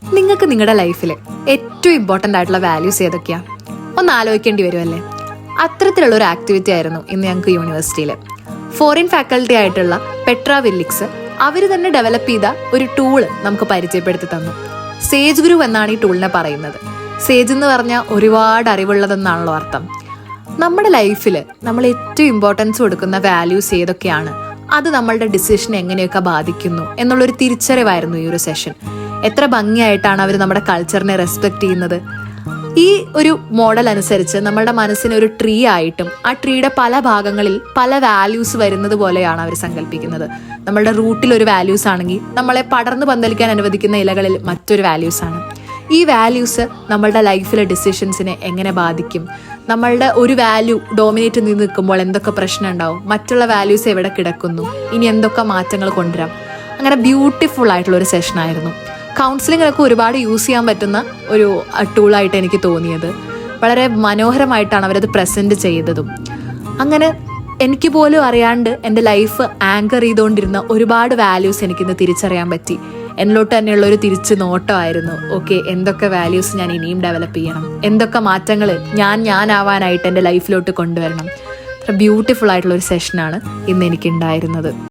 നിങ്ങൾക്ക് നിങ്ങളുടെ ലൈഫിൽ ഏറ്റവും ഇമ്പോർട്ടൻ്റ് ആയിട്ടുള്ള വാല്യൂസ് ഏതൊക്കെയാണ് ഒന്ന് ആലോചിക്കേണ്ടി വരുമല്ലേ? അത്തരത്തിലുള്ള ഒരു ആക്ടിവിറ്റി ആയിരുന്നു ഇന്ന് ഞങ്ങൾക്ക് യൂണിവേഴ്സിറ്റിയിൽ. ഫോറിൻ ഫാക്കൽറ്റി ആയിട്ടുള്ള പെട്ര വില്ലിക്സ് അവർ തന്നെ ഡെവലപ്പ് ചെയ്ത ഒരു ടൂള് നമുക്ക് പരിചയപ്പെടുത്തി തന്നു. സേജ് ഗ്രൂ എന്നാണ് ഈ ടൂളിനെ പറയുന്നത്. സേജ് എന്ന് പറഞ്ഞാൽ ഒരുപാട് അറിവുള്ളതെന്നാണല്ലോ അർത്ഥം. നമ്മുടെ ലൈഫിൽ നമ്മൾ ഏറ്റവും ഇമ്പോർട്ടൻസ് കൊടുക്കുന്ന വാല്യൂസ് ഏതൊക്കെയാണ്, അത് നമ്മളുടെ ഡിസിഷനെ എങ്ങനെയൊക്കെ ബാധിക്കുന്നു എന്നുള്ളൊരു തിരിച്ചറിവായിരുന്നു ഈ ഒരു സെഷൻ. എത്ര ഭംഗിയായിട്ടാണ് അവർ നമ്മുടെ കൾച്ചറിനെ റെസ്പെക്ട് ചെയ്യുന്നത്. ഈ ഒരു മോഡൽ അനുസരിച്ച് നമ്മളുടെ മനസ്സിന് ഒരു ട്രീ ആയിട്ടും ആ ട്രീയുടെ പല ഭാഗങ്ങളിൽ പല വാല്യൂസ് വരുന്നത് പോലെയാണ് അവർ സങ്കല്പിക്കുന്നത്. നമ്മളുടെ റൂട്ടിൽ ഒരു വാല്യൂസ് ആണെങ്കിൽ നമ്മളെ പടർന്നു പന്തലിക്കാൻ അനുവദിക്കുന്ന ഇലകളിൽ മറ്റൊരു വാല്യൂസ് ആണ്. ഈ വാല്യൂസ് നമ്മളുടെ ലൈഫിലെ ഡിസിഷൻസിനെ എങ്ങനെ ബാധിക്കും, നമ്മളുടെ ഒരു വാല്യൂ ഡോമിനേറ്റ് ചെയ്ത് നിൽക്കുമ്പോൾ എന്തൊക്കെ പ്രശ്നം ഉണ്ടാവും, മറ്റുള്ള വാല്യൂസ് എവിടെ കിടക്കുന്നു, ഇനി എന്തൊക്കെ മാറ്റങ്ങൾ കൊണ്ടുവരാം. അങ്ങനെ ബ്യൂട്ടിഫുൾ ആയിട്ടുള്ള ഒരു സെഷനായിരുന്നു. കൗൺസിലിങ്ങിനൊക്കെ ഒരുപാട് യൂസ് ചെയ്യാൻ പറ്റുന്ന ഒരു ടൂളായിട്ട് എനിക്ക് തോന്നിയത്. വളരെ മനോഹരമായിട്ടാണ് അവരത് പ്രസൻറ്റ് ചെയ്തതും. അങ്ങനെ എനിക്ക് പോലും അറിയാണ്ട് എൻ്റെ ലൈഫ് ആങ്കർ ചെയ്തുകൊണ്ടിരുന്ന ഒരുപാട് വാല്യൂസ് എനിക്കിന്ന് തിരിച്ചറിയാൻ പറ്റി. എന്നിലോട്ട് തന്നെയുള്ള ഒരു തിരിച്ചു നോട്ടമായിരുന്നു. ഓക്കെ, എന്തൊക്കെ വാല്യൂസ് ഞാൻ ഇനിയും ഡെവലപ്പ് ചെയ്യണം, എന്തൊക്കെ മാറ്റങ്ങൾ ഞാനാവാനായിട്ട് എൻ്റെ ലൈഫിലോട്ട് കൊണ്ടുവരണം. അത്ര ബ്യൂട്ടിഫുൾ ആയിട്ടുള്ള ഒരു സെഷനാണ് ഇന്ന് എനിക്കുണ്ടായിരുന്നത്.